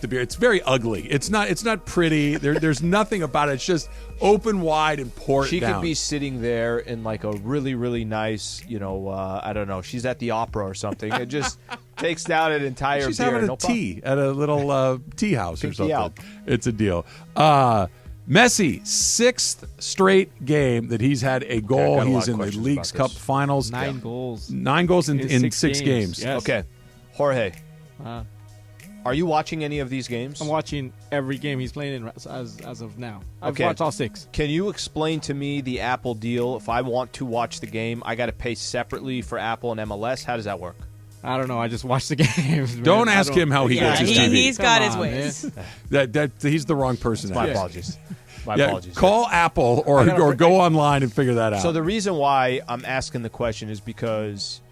The beer. It's very ugly. It's not pretty. There's nothing about it. It's just open wide and pour it down. She could be sitting there in like a really, really nice, I don't know. She's at the opera or something. It just takes down an entire She's beer. having a tea at a little tea house or something. Out. It's a deal. Messi, sixth straight game that he's had a goal. He's in the Leagues Cup finals. 9 goals. 9 goals in 6 games. Yes. Okay. Jorge, are you watching any of these games? I'm watching every game he's playing in as of now. I've Okay. watched all 6. Can you explain to me the Apple deal? If I want to watch the game, I got to pay separately for Apple and MLS. How does that work? I don't know. I just watch the games. Don't ask him how he gets his TV. He's got his Come on, ways. That he's the wrong person. My to ask. apologies. My Yeah, apologies. call Apple or go online and figure that out. So the reason why I'm asking the question is because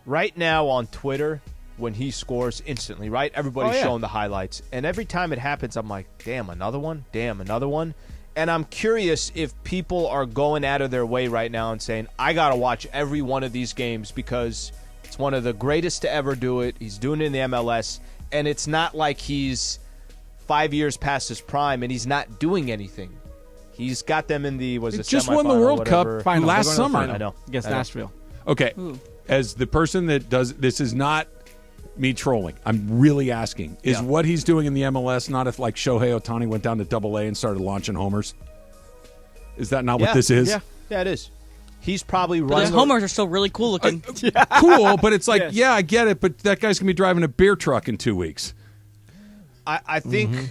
right now on Twitter, when he scores instantly, right? Everybody's showing the highlights. And every time it happens, I'm like, damn, another one? Damn, another one? And I'm curious if people are going out of their way right now and saying, I got to watch every one of these games because it's one of the greatest to ever do it. He's doing it in the MLS. And it's not like he's 5 years past his prime and he's not doing anything. He's got them in the, just won the World Cup last summer. I know. Against Nashville. Okay, as the person that does, this is not me trolling. I'm really asking, is what he's doing in the MLS not if like Shohei Ohtani went down to AA and started launching homers? Is that not what this is? Yeah, it is. He's probably But running. those homers are still really cool looking. Cool, but it's like, Yes. I get it, but that guy's going to be driving a beer truck in 2 weeks. I think.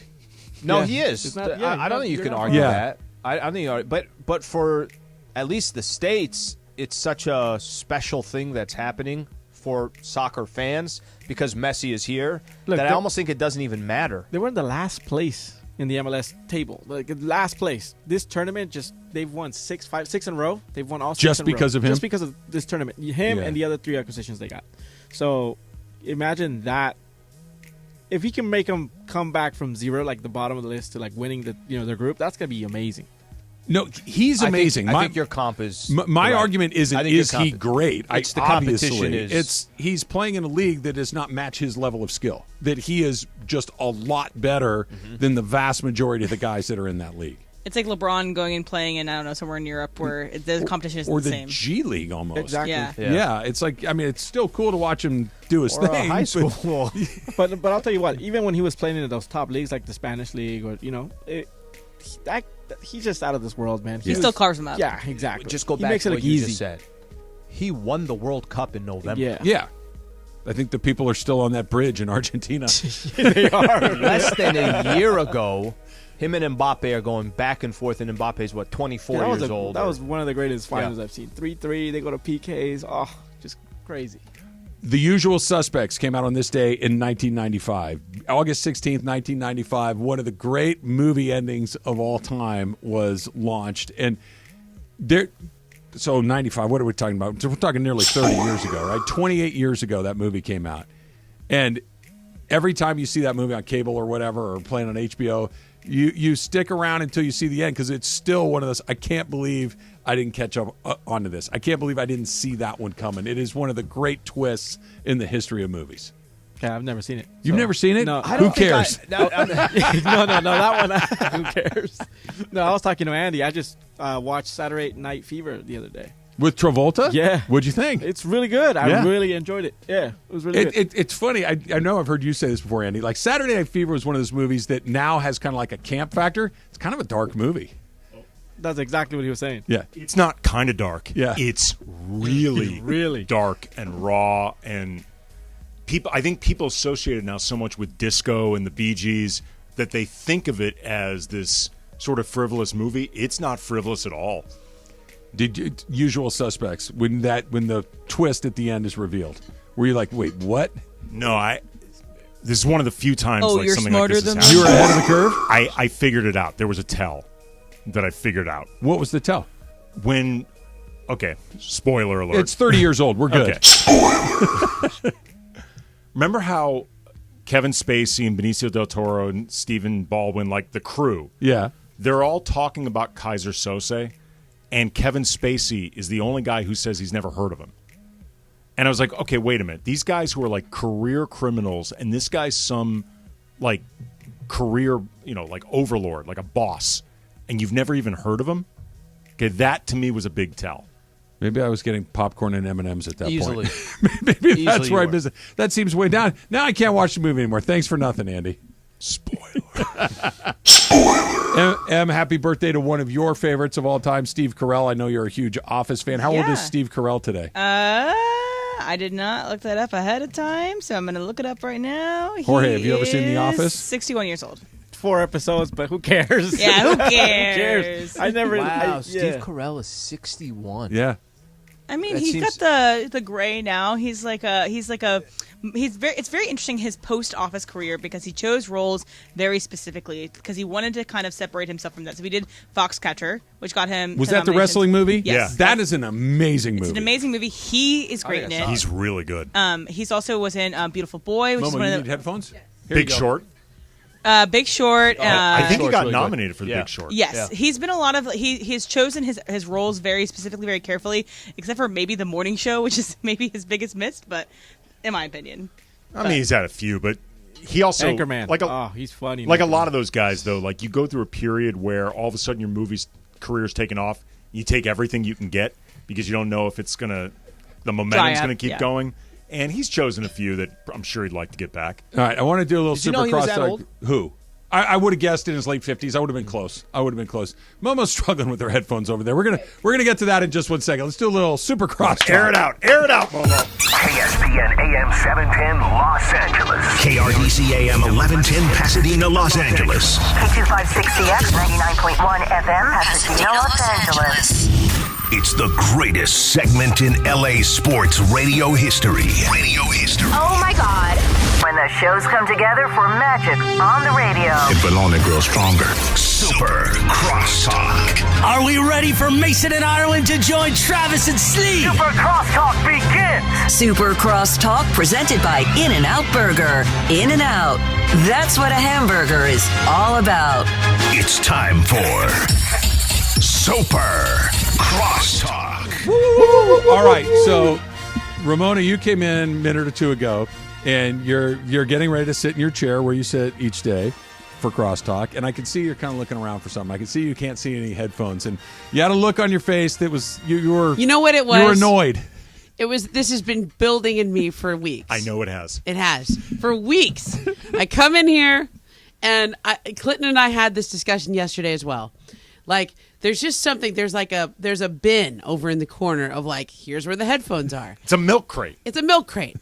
No, Yeah. he is. It's not- I don't think you you're can not argue wrong. that. I think, but for at least the States, it's such a special thing that's happening for soccer fans because Messi is here that I almost think it doesn't even matter. They were in the last place in the MLS table. Like last place. This tournament, they've won 6 in a row. They've won all 6 Just in a row. because of him? Just because of this tournament. Him and the other 3 acquisitions they got. So imagine that. If he can make them come back from 0, like the bottom of the list, to like winning their group, that's gonna be amazing. No, he's amazing. I think your comp is. My right. argument isn't I think your is comp he great. It's the Obviously, competition is. he's playing in a league that does not match his level of skill. That he is just a lot better than the vast majority of the guys that are in that league. It's like LeBron going and playing in, I don't know, somewhere in Europe where the competition isn't or the the same. G League almost. Exactly. Yeah. It's like, I mean, it's still cool to watch him do his Or thing. high but- school. But I'll tell you what, even when he was playing in those top leagues like the Spanish league or he's just out of this world, man. He still carves them up. Yeah, exactly. Just go He back makes to it what look you easy. just said. He won the World Cup in November. Yeah. Yeah. I think the people are still on that bridge in Argentina. They are. Less than a year ago, him and Mbappe are going back and forth, and Mbappe's, 24 years old? That was one of the greatest finals Yeah. I've seen. 3-3, they go to PKs. Oh, just crazy. The Usual Suspects came out on this day in 1995. August 16th, 1995. One of the great movie endings of all time was launched. And so 95, what are we talking about? We're talking nearly 30 years ago, right? 28 years ago that movie came out. And every time you see that movie on cable or whatever, or playing on HBO, you stick around until you see the end because it's still one of those, I can't believe I didn't catch up onto this. I can't believe I didn't see that one coming. It is one of the great twists in the history of movies. Yeah, I've never seen it. You've never seen it? No. Who cares? no, that one. Who cares? No, I was talking to Andy. I just watched Saturday Night Fever the other day. With Travolta? Yeah. What'd you think? It's really good. I really enjoyed it. Yeah, it was really good. It's funny. I know I've heard you say this before, Andy. Like Saturday Night Fever was one of those movies that now has kind of like a camp factor. It's kind of a dark movie. That's exactly what he was saying. Yeah. It's not kind of dark. Yeah. It's really, Really. dark and raw. And I think people associate it now so much with disco and the Bee Gees that they think of it as this sort of frivolous movie. It's not frivolous at all. Did you, Usual Suspects when the twist at the end is revealed? Were you like, wait, what? No, this is one of the few times Oh, like you're something like smarter this has than happened. You were ahead of the curve? I figured it out. There was a tell that I figured out. What was the tell? When, okay, spoiler alert. It's 30 years old. We're good. Okay. Remember how Kevin Spacey and Benicio del Toro and Stephen Baldwin, like the crew, Yeah. they're all talking about Kaiser Sose, and Kevin Spacey is the only guy who says he's never heard of him. And I was like, okay, wait a minute. These guys who are like career criminals, and this guy's some like career, like overlord, like a boss, and you've never even heard of him. Okay, that to me was a big tell. Maybe I was getting popcorn and M&Ms at that Easily. point. Maybe Easily that's where I you missed it. That seems way down. Now I can't watch the movie anymore. Thanks for nothing, Andy. Spoiler. Em, happy birthday to one of your favorites of all time, Steve Carell. I know you're a huge Office fan. How old Yeah. is Steve Carell today? I did not look that up ahead of time, so I'm going to look it up right now. Jorge, have you ever seen The Office? 61 years old. 4 episodes, but who cares? Yeah, who Who cares? cares? I never. Wow, yeah. Steve Carell is 61. Yeah. I mean, That he's seems- got the gray now. It's very interesting his post Office career because he chose roles very specifically because he wanted to kind of separate himself from that. So he did Foxcatcher, which got him. Was 10 that the nominations. wrestling movie? Yes. That is an amazing movie. It's an amazing movie. He is great in it. He's really good. He's also was in Beautiful Boy, which is Momo, one you of need the headphones? Here Big you go. Short. Big Short. I think he Short's got really good. nominated for the Yeah. Big Short. Yes, Yeah. he's been a lot of he's chosen his roles very specifically, very carefully, except for maybe the morning show, which is maybe his biggest miss, but in my opinion. I mean, he's had a few, but he also Anchorman. He's funny. Like a lot of those guys, though, like you go through a period where all of a sudden your movie's career's taken off. You take everything you can get because you don't know if it's the momentum's up, gonna keep yeah. going. And he's chosen a few that I'm sure he'd like to get back. All right, I want to do a little Did you super know he was that cross. old? Who? I would have guessed in his late 50s. I would have been close. Momo's struggling with her headphones over there. We're gonna get to that in just 1 second. Let's do a little super cross. Air it out, Momo. ESPN AM 710 Los Angeles. KRDC AM 1110 Pasadena, Los Angeles. K256CX 99.1 FM Pasadena, Los Angeles. It's the greatest segment in LA sports radio history. Oh my God. When the shows come together for magic on the radio. It will only grow stronger. Super Crosstalk. Are we ready for Mason and Ireland to join Travis and Slee? Super Crosstalk begins. Super Crosstalk presented by In-N-Out Burger. In-N-Out. That's what a hamburger is all about. It's time for Super Crosstalk. All right, so Ramona, you came in a minute or two ago, and you're getting ready to sit in your chair where you sit each day for crosstalk, and I can see you're kind of looking around for something. I can see you can't see any headphones, and you had a look on your face that was you were. You know what it was? You were annoyed. It was. This has been building in me for weeks. I know it has. It has for weeks. I come in here, and Clinton and I had this discussion yesterday as well. Like, there's just something. There's a bin over in the corner of like, here's where the headphones are. It's a milk crate. It's a milk crate,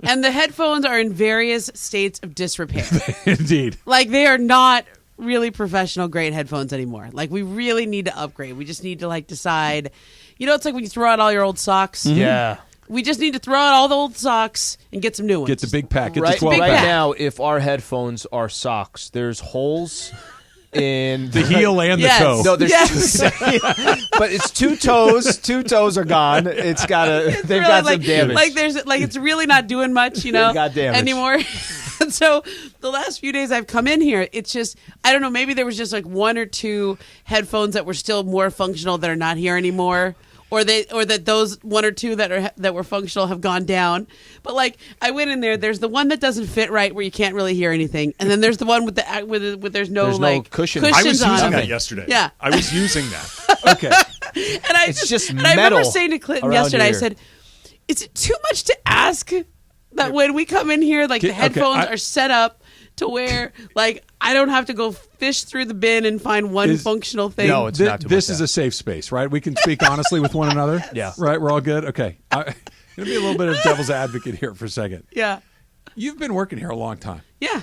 and the headphones are in various states of disrepair. Indeed. Like, they are not really professional grade headphones anymore. Like, we really need to upgrade. We just need to like decide. You know, it's like when you throw out all your old socks. Mm-hmm. Yeah. We just need to throw out all the old socks and get some new ones. Get the big pack. Get Right, the 12 right pack. now, if our headphones are socks, there's holes in The heel and Yes. the toe. No, there's Yes. but it's two toes. Two toes are gone. They've Really, got some like, damage. Like there's like it's really not doing much, you know, They've got damage. anymore. And so the last few days I've come in here, it's just I don't know. Maybe there was just like 1 or 2 headphones that were still more functional that are not here anymore. Or that those 1 or 2 that were functional have gone down. But like I went in there, there's the one that doesn't fit right where you can't really hear anything, and then there's the one with there's no like cushion. I was cushions using on that it. yesterday. Yeah. I was using that. Okay. And I It's just and I remember metal saying to Clinton around yesterday, I your ear. said, "Is it too much to ask that when we come in here, like the Okay, headphones I- are set up to where like I don't have to go fish through the bin and find one Is- functional thing." No, it's not too This much is to a safe space, right? We can speak honestly with one another. Yeah. Right? We're all good? Okay. I'm going to be a little bit of devil's advocate here for a second. Yeah, You've been working here a long time. yeah.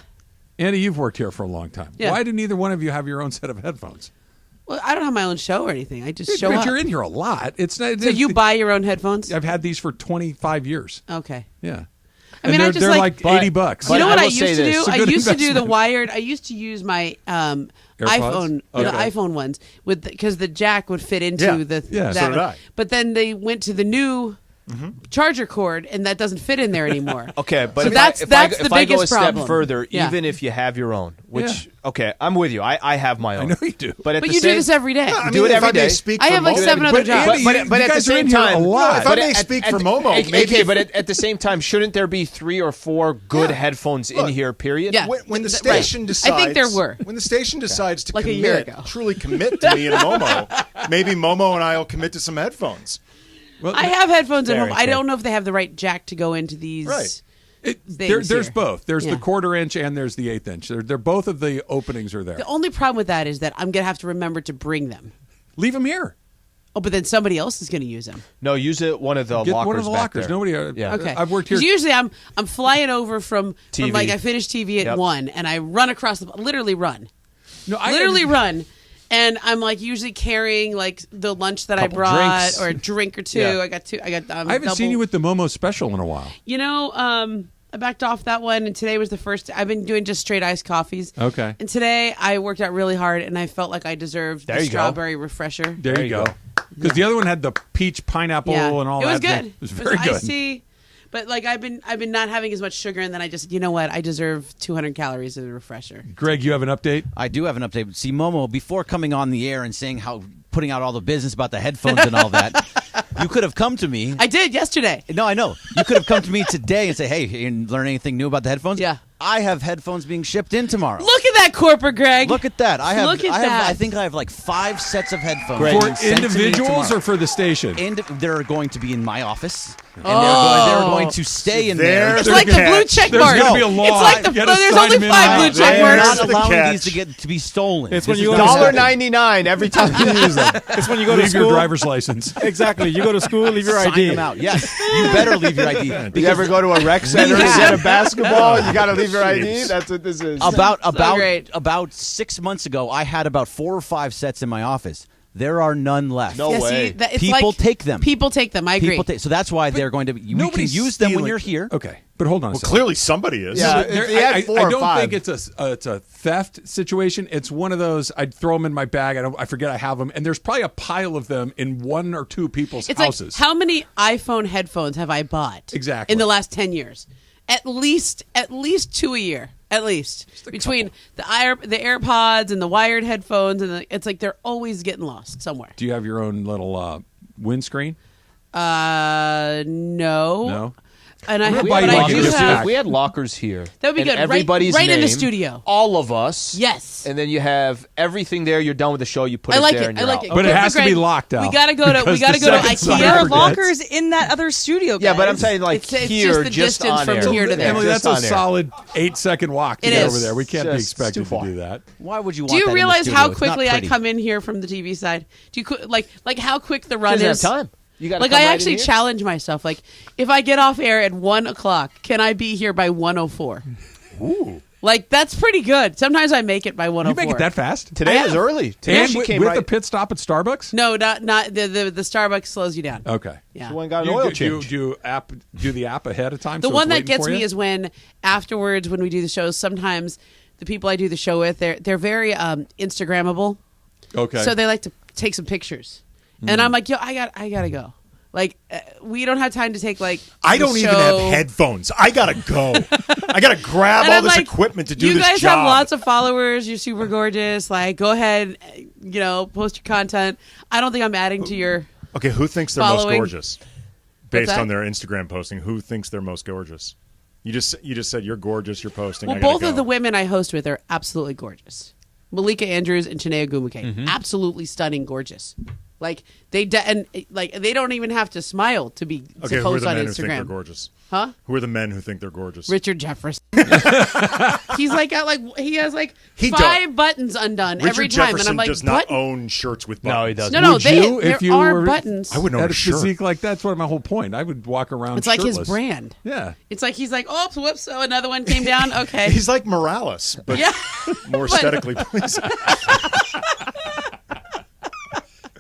Andy, you've worked here for a long time. Yeah. Why did neither one of you have your own set of headphones? Well, I don't have my own show or anything. I just show but up. you're in here a lot. It's not. So you buy your own headphones? I've had these for 25 years. Okay. Yeah. I mean, they're, I just they're like- like $80. But You know what I I will used say to this. do? It's a I good used to do the investment. wired. I used to use my iPhone, the Okay. iPhone ones, because the jack would fit into Yeah. the Yeah, so that did one. I. But then they went to the new charger cord, and that doesn't fit in there anymore. Okay, but So that's the if I go a biggest step problem. further, Yeah. even if you have your own, which okay, I'm with you. I have my own. I know you do. But you do this every day. I do mean, it if every I may day. speak I for have like Momo- 7 other jobs. Andy, But you at the guys are same in here a time, lot. if I but may speak for Momo, okay, but at the same time, shouldn't there be 3 or 4 good headphones in here? Period. Yeah. When the Right. station decides, I think there were. When the station decides to Like a year commit, ago. truly commit to me and Momo, maybe Momo and I will commit to some headphones. Well, I have headphones at Very home. I true. don't know if they have the right jack to go into these. Right. things there's here. both. There's Yeah. the 1/4 inch and there's the 1/8 inch. They're both of the openings are there. The only problem with that is that I'm gonna have to remember to bring them. Leave them here. Oh, but then somebody else is gonna use them. No, use it one of the Get lockers. one of the back lockers. there. Nobody. Yeah. Okay. I've worked here. 'Cause usually I'm flying over from TV. like I finish TV at Yep. 1 and I run across the literally run. No, I Literally run. And I'm like usually carrying like the lunch that I Couple brought drinks. or a drink or two. Yeah. I got two. I got. I haven't seen you with the Momo special in a while. You know, I backed off that one, and today was the first. I've been doing just straight iced coffees. Okay. And today I worked out really hard, and I felt like I deserved There the you go. strawberry refresher. There you go. Because the other one had the peach pineapple Yeah. and all it was that. good. It was very good. Iced tea, but like I've been not having as much sugar, and then I just, you know what? I deserve 200 calories as a refresher. Greg, you have an update? I do have an update. See, Momo, before coming on the air and saying how putting out all the business about the headphones and all that, you could have come to me. I did yesterday. No, I know. You could have come to me today and say, "Hey, you learn anything new about the headphones?" Yeah. I have headphones being shipped in tomorrow. Look at that corporate, Greg. Look at that. Look at that. I think I have like 5 sets of headphones. Great. being For sent to me individuals tomorrow. or for the station? And they're going to be in my office. And Oh. they're going to stay in there. It's like the blue check There's mark. going to be a law. It's like the You gotta there's sign only them in 5 and blue out. check They're marks. not the allowing catch. these to be stolen. It's when This you is go to not- $1.99 every time you use them. It's when you go to Leave school. your driver's license. Exactly. You go to school, leave your Sign ID. them out. Yes, you better leave your ID. You ever go to a rec center to have- get a basketball? You got to leave your ID. Jeez. That's what this is. great. About 6 months ago, I had about 4 or 5 sets in my office. There are none left. No Yeah, way. see, that, it's People like, take them. People take them. I agree. So that's why they're going to. You can Nobody's use them when stealing- you're here. Okay, but hold on a Well, second. clearly somebody is. Yeah. There- He had I 4 or don't 5. think it's a theft situation. It's one of those. I'd throw them in my bag. I forget I have them, and there's probably a pile of them in 1 or 2 people's It's houses. like how many iPhone headphones have I bought? Exactly. In the last 10 years, at least 2 a year. At least between the AirPods and the wired headphones, and it's like they're always getting lost somewhere. Do you have your own little windscreen? No. No. And I I'm have, gonna buy but you I like a do gift have. pack. We had lockers here. That would be and good. Right- Everybody's right in the name, studio. All of us. Yes. And then you have everything there. You're done with the show. You put I like it there. it. And I you're like out. it. But it Corporate has to be Greg, locked out. We gotta go to Because IKEA. the second somebody There are forgets- lockers in that other studio. Yeah, but I'm guys. saying like It's here, just the just distance on from air. here to there. Emily, Just that's a on air. solid 8-second walk to It get is. over there. We can't be Just expected too far. to do that. Why would you want Do you that in the realize studio? how It's not quickly I pretty. come in here from the TV side? Do you like how quick the run Doesn't is? have time. You got Like I actually challenge myself. Like if I get off air at 1 o'clock, can I be here by 1:04? Ooh. Like that's pretty good. Sometimes I make it by 1:04. You make it that fast? Today I was have. early. Today And she with came the right. pit stop at Starbucks? No, not the Starbucks slows you down. Okay. Yeah. She went and got an You- oil do change. you do the app ahead of time? The so one it's that waiting gets for me you? is when afterwards, when we do the shows, sometimes the people I do the show with, they're very Instagrammable. Okay. So they like to take some pictures, and I'm like, yo, I gotta go. Like we don't have time to take like. I the don't even show. have headphones. I gotta go. I gotta grab And all I'm this like, equipment to do you this guys job. have lots of followers. You're super gorgeous. Like, go ahead, post your content. I don't think I'm adding to your. Okay, who thinks they're Following. most gorgeous? Based that? on their Instagram posting, who thinks they're most gorgeous? You just said you're gorgeous. You're posting. Well, I gotta both go. of the women I host with are absolutely gorgeous. Malika Andrews and Chinea Gumuke, absolutely stunning, gorgeous. Like they they don't even have to smile to be Okay, to who are post the on men who think they're Instagram. gorgeous? Huh? Who are the men who think they're gorgeous? Richard Jefferson. He's like got he has like He 5 buttons undone Richard every time, Jefferson and I'm like, does not button? own shirts with No, buttons. he doesn't. No, Would they you, if there you are were buttons. I wouldn't own At a a shirt. physique like that's what my whole point. I would walk around. It's like his shirtless. brand. Yeah. It's like he's like, oh, whoops, so another one came down. Okay. He's like Morales, but Yeah. more aesthetically pleasing.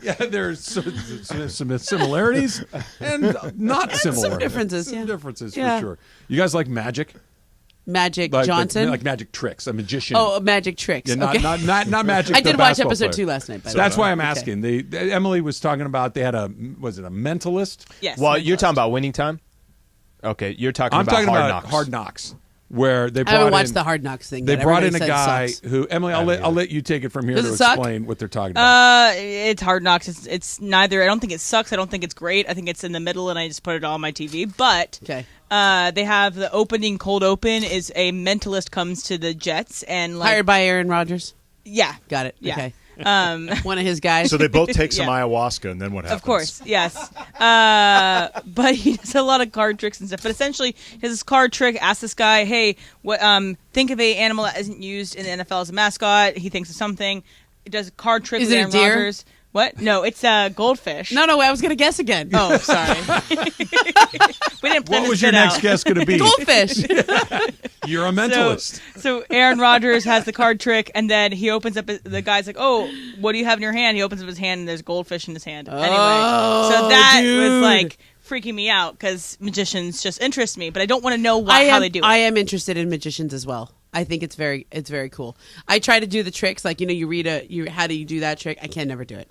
Yeah, there's some similarities and not similar. differences, Some yeah. differences Yeah. for sure. You guys like Magic? Magic like, Johnson? like magic tricks, a magician. Oh, Magic Tricks. Yeah, okay. not magic. I did the watch basketball episode player. 2 last night. By the That's way. why I'm Okay. asking. Emily was talking about they had a mentalist? Yes. Well, mentalist. you're talking about Winning Time? Okay, you're talking I'm about talking Hard about Knocks. Hard Knocks, where they I brought haven't watched in, the Hard Knocks thing. They yet. brought in a Everybody guy says it sucks. who Emily. I'll let you take it from here Does to it suck? explain what they're talking about. It's Hard Knocks. It's neither. I don't think it sucks. I don't think it's great. I think it's in the middle, and I just put it on my TV. But Okay. they have the opening cold open is a mentalist comes to the Jets and like Hired by Aaron Rodgers. yeah, Got it. Yeah. Okay. One of his guys. So they both take some Yeah. ayahuasca, and then what happens? of course, yes. But he does a lot of card tricks and stuff. But essentially, he has this card trick. Asks this guy, "Hey, what? Think of a animal that isn't used in the NFL as a mascot." He thinks of something. It does a card trick. Is with it a Aaron deer? Rodgers. What? No, it's a goldfish. No, I was going to guess again. Oh, sorry. We didn't plan What this was your bit next out. guess going to be? Goldfish. You're a mentalist. So Aaron Rodgers has the card trick, and then he opens up. The guy's like, "Oh, what do you have in your hand?" He opens up his hand, and there's goldfish in his hand. Anyway, so that was dude. like freaking me out because magicians just interest me, but I don't want to know how they do it. I am interested in magicians as well. I think it's very cool. I try to do the tricks, like you read how do you do that trick? I can never do it.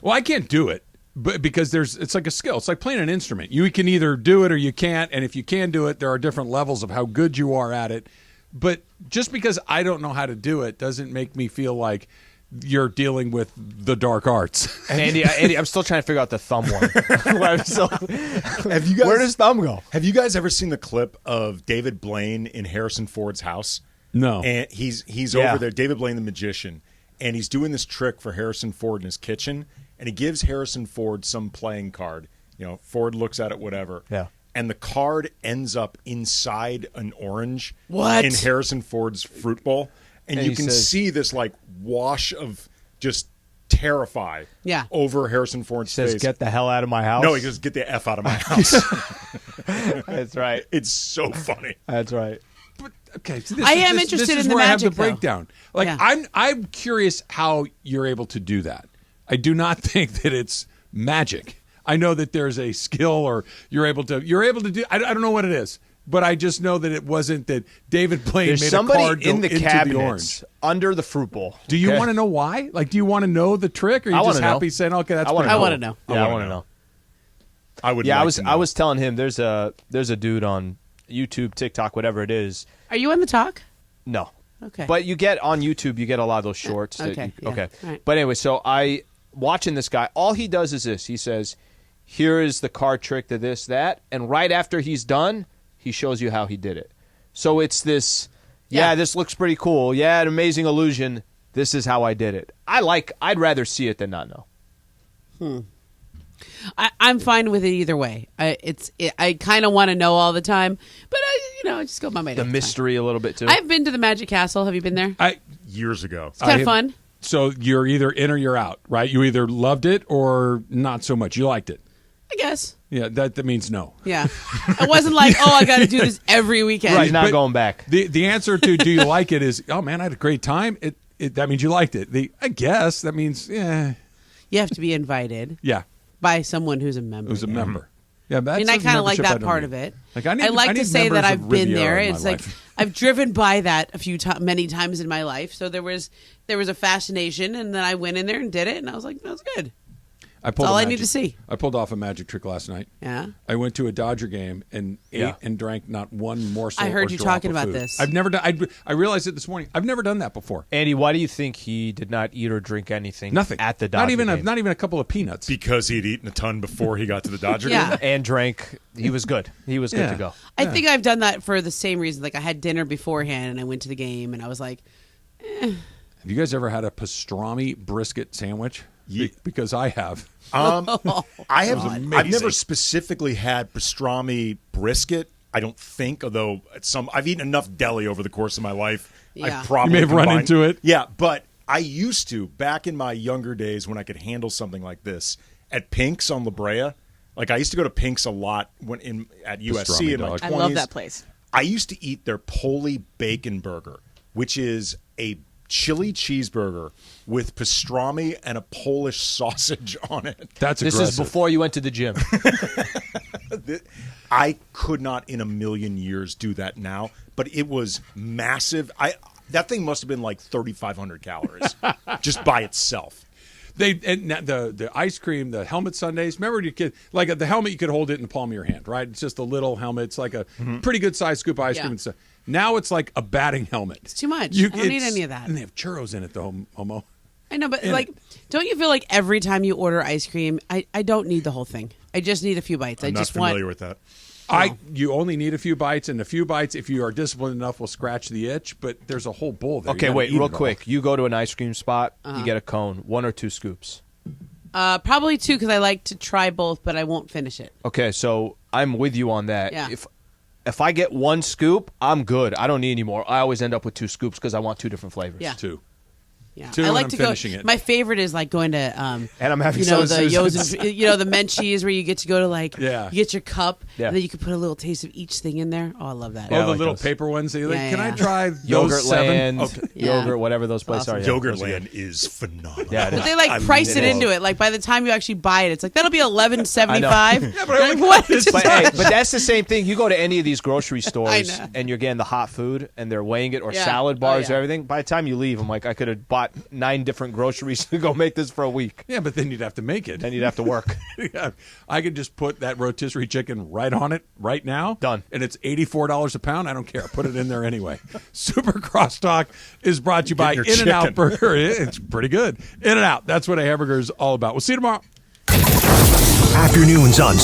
Well, I can't do it, but because it's like a skill. It's like playing an instrument. You can either do it or you can't, and if you can do it, there are different levels of how good you are at it. But just because I don't know how to do it doesn't make me feel like you're dealing with the dark arts. Andy, I'm still trying to figure out the thumb one. Have you guys, Where does thumb go? Have you guys ever seen the clip of David Blaine in Harrison Ford's house? No. And he's Yeah. over there, David Blaine the magician, and he's doing this trick for Harrison Ford in his kitchen, and he gives Harrison Ford some playing card. Ford looks at it, whatever. Yeah. And the card ends up inside an orange What? in Harrison Ford's fruit bowl. And And you he can says- see this like wash of just terrify Yeah. over Harrison Ford's Says, face. "Get the hell out of my house." No, he goes, "Get the F out of my house." That's right. It's so funny. That's right. Okay, so I am interested this is in the where magic, I have the though. breakdown. Like Yeah. I'm curious how you're able to do that. I do not think that it's magic. I know that there's a skill, or you're able to do. I don't know what it is, but I just know that it wasn't that David Blaine There's made somebody a card go in the into cabinets the orange. under the fruit bowl. Do you okay? want to know why? Like, do you want to know the trick, or are I you wanna just know. happy saying, "Okay, that's I wanna pretty I cool." want to know. Yeah, I want to know. I would. Yeah, like to know. I was telling him there's a dude on YouTube, TikTok, whatever it is. Are you on the talk? No. Okay. But you get on YouTube, you get a lot of those shorts. that Okay, you- yeah, okay. right. But anyway, so I watching this guy. All he does is this. He says, "Here is the card trick to this, that," and right after he's done, he shows you how he did it. So it's this. Yeah, this looks pretty cool. Yeah, an amazing illusion. This is how I did it. I'd rather see it than not know. I'm fine with it either way. I kind of want to know all the time, but I just go by my The day. mystery a little bit too. I've been to the Magic Castle. Have you been there? years ago. It's kind of fun. So you're either in or you're out, right? You either loved it or not so much. You liked it. I guess. Yeah, that means no. Yeah. It wasn't like, oh, I got to do this every weekend. He's not but going back. The answer to do you like it is, oh man, I had a great time. That means you liked it. I guess that means yeah. You have to be invited Yeah. by someone who's a member. Who's a there. member. Yeah, that's And I a kind of like membership I that don't part need. of it. Like I like to say that I've been there. It's like life. I've driven by that many times in my life. So there was a fascination, and then I went in there and did it, and I was like, that was good. I pulled all a I need to see. I pulled off a magic trick last night. Yeah. I went to a Dodger game and Yeah. ate and drank not one morsel. I heard or you drop talking of about food. this. I've never done. I realized it this morning. I've never done that before. Andy, why do you think he did not eat or drink anything? Nothing at the Dodger game? Not even a couple of peanuts. Because he'd eaten a ton before he got to the Dodger Yeah. game. And drank. He was good. He was good Yeah. to go. I think I've done that for the same reason. Like I had dinner beforehand, and I went to the game, and I was like, Have you guys ever had a pastrami brisket sandwich? Because I have. I have. amazing. I've never specifically had pastrami brisket. I don't think, although I've eaten enough deli over the course of my life. Yeah. I've probably You may have run combined- into it. Yeah, but I used to back in my younger days when I could handle something like this at Pink's on La Brea. Like I used to go to Pink's a lot at USC in my dog. 20s. I love that place. I used to eat their Poli bacon burger, which is a chili cheeseburger with pastrami and a Polish sausage on it. That's This aggressive. is before you went to the gym. I could not in a million years do that now, but it was massive. That thing must have been like 3,500 calories just by itself. The ice cream, the helmet sundaes. Remember, you could like the helmet. You could hold it in the palm of your hand, right? It's just a little helmet. It's like a pretty good sized scoop of ice cream and stuff. Now it's like a batting helmet. It's too much. I don't need any of that. And they have churros in it, though, Homo. I know, but don't you feel like every time you order ice cream, I don't need the whole thing. I just need a few bites. I'm not familiar with that. You only need a few bites, and a few bites, if you are disciplined enough, will scratch the itch. But there's a whole bowl there. Okay, wait, real quick. You go to an ice cream spot, you get a cone, 1 or 2 scoops. Probably 2 because I like to try both, but I won't finish it. Okay, so I'm with you on that. Yeah. If I get 1 scoop, I'm good. I don't need any more. I always end up with 2 scoops because I want 2 different flavors. Yeah. 2. Yeah. 2 I like and to I'm finishing it. My favorite is like going to and I'm having the Yosen, the Menchie's where you get to go to you get your cup and then you can put a little taste of each thing in there. Oh, I love that. The little paper ones. Can I try Yogurt those Land, 7? Okay. Yogurt, whatever those places are. Yogurt Land is phenomenal. Yeah, but they price it into it. Like by the time you actually buy it, it's like that'll be $11.75. Yeah, but what? But that's the same thing. You go to any of these grocery stores and you're getting the hot food and they're weighing it or salad bars or everything. By the time you leave, I'm like, I could have bought 9 different groceries to go make this for a week. Yeah, but then you'd have to make it. Then you'd have to work. Yeah, I could just put that rotisserie chicken right on it right now. Done. And it's $84 a pound. I don't care. Put it in there anyway. Super Crosstalk is brought to you by In-N-Out Burger. It's pretty good. In-N-Out. That's what a hamburger is all about. We'll see you tomorrow. Afternoons on